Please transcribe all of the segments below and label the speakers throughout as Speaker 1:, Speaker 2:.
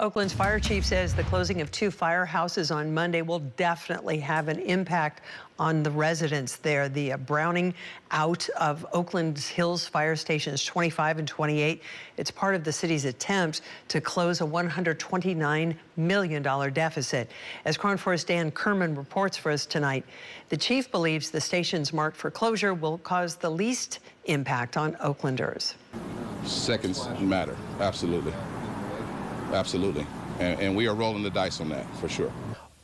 Speaker 1: Oakland's fire chief says the closing of 2 firehouses on Monday will definitely have an impact on the residents there. The browning out of Oakland Hills Fire Stations 25 and 28. It's part of the city's attempt to close a $129 million deficit. As KRON 4's Dan Kerman reports for us tonight, the chief believes the stations marked for closure will cause the least impact on Oaklanders.
Speaker 2: Seconds matter, absolutely. Absolutely. And we are rolling the dice on that, for sure.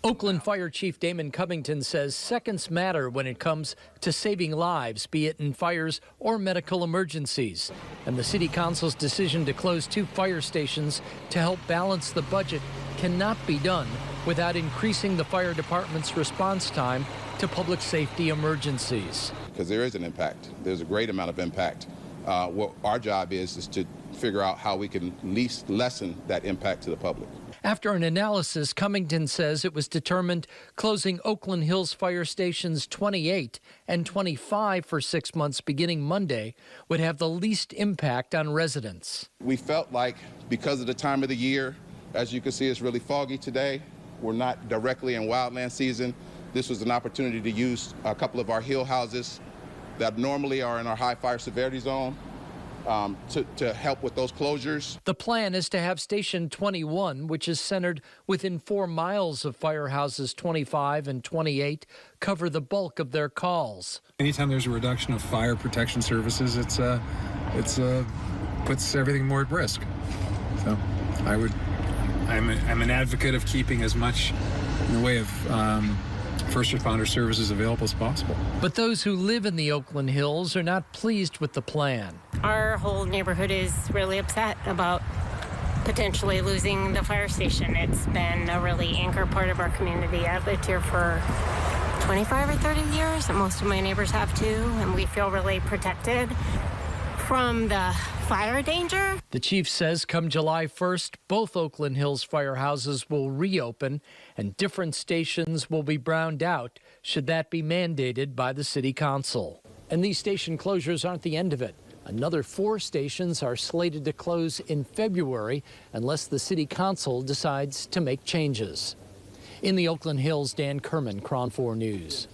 Speaker 3: Oakland Fire Chief Damon Covington says seconds matter when it comes to saving lives, be it in fires or medical emergencies. And the City Council's decision to close 2 fire stations to help balance the budget cannot be done without increasing the fire department's response time to public safety emergencies.
Speaker 2: Because there is an impact. There's a great amount of impact. What our job is to figure out how we can least lessen that impact to the public.
Speaker 3: After an analysis, Covington says it was determined closing Oakland Hills Fire Stations 28 and 25 for 6 months beginning Monday would have the least impact on residents.
Speaker 2: We felt like because of the time of the year, as you can see, it's really foggy today. We're not directly in wildland season. This was an opportunity to use a couple of our hill houses that normally are in our high fire severity zone to help with those closures.
Speaker 3: The plan is to have Station 21, which is centered within 4 miles of firehouses 25 and 28, cover the bulk of their calls.
Speaker 4: Anytime there's a reduction of fire protection services, it puts everything more at risk. So I'm an advocate of keeping as much in the way of first responder services available as possible.
Speaker 3: But those who live in the Oakland Hills are not pleased with the plan.
Speaker 5: Our whole neighborhood is really upset about potentially losing the fire station. It's been a really anchor part of our community. I've lived here for 25 or 30 years, and most of my neighbors have too, and we feel really protected from the fire danger.
Speaker 3: The chief says come July 1st, both Oakland Hills firehouses will reopen and different stations will be browned out should that be mandated by the city council. And these station closures aren't the end of it. Another 4 stations are slated to close in February unless the city council decides to make changes. In the Oakland Hills, Dan Kerman, KRON 4 News.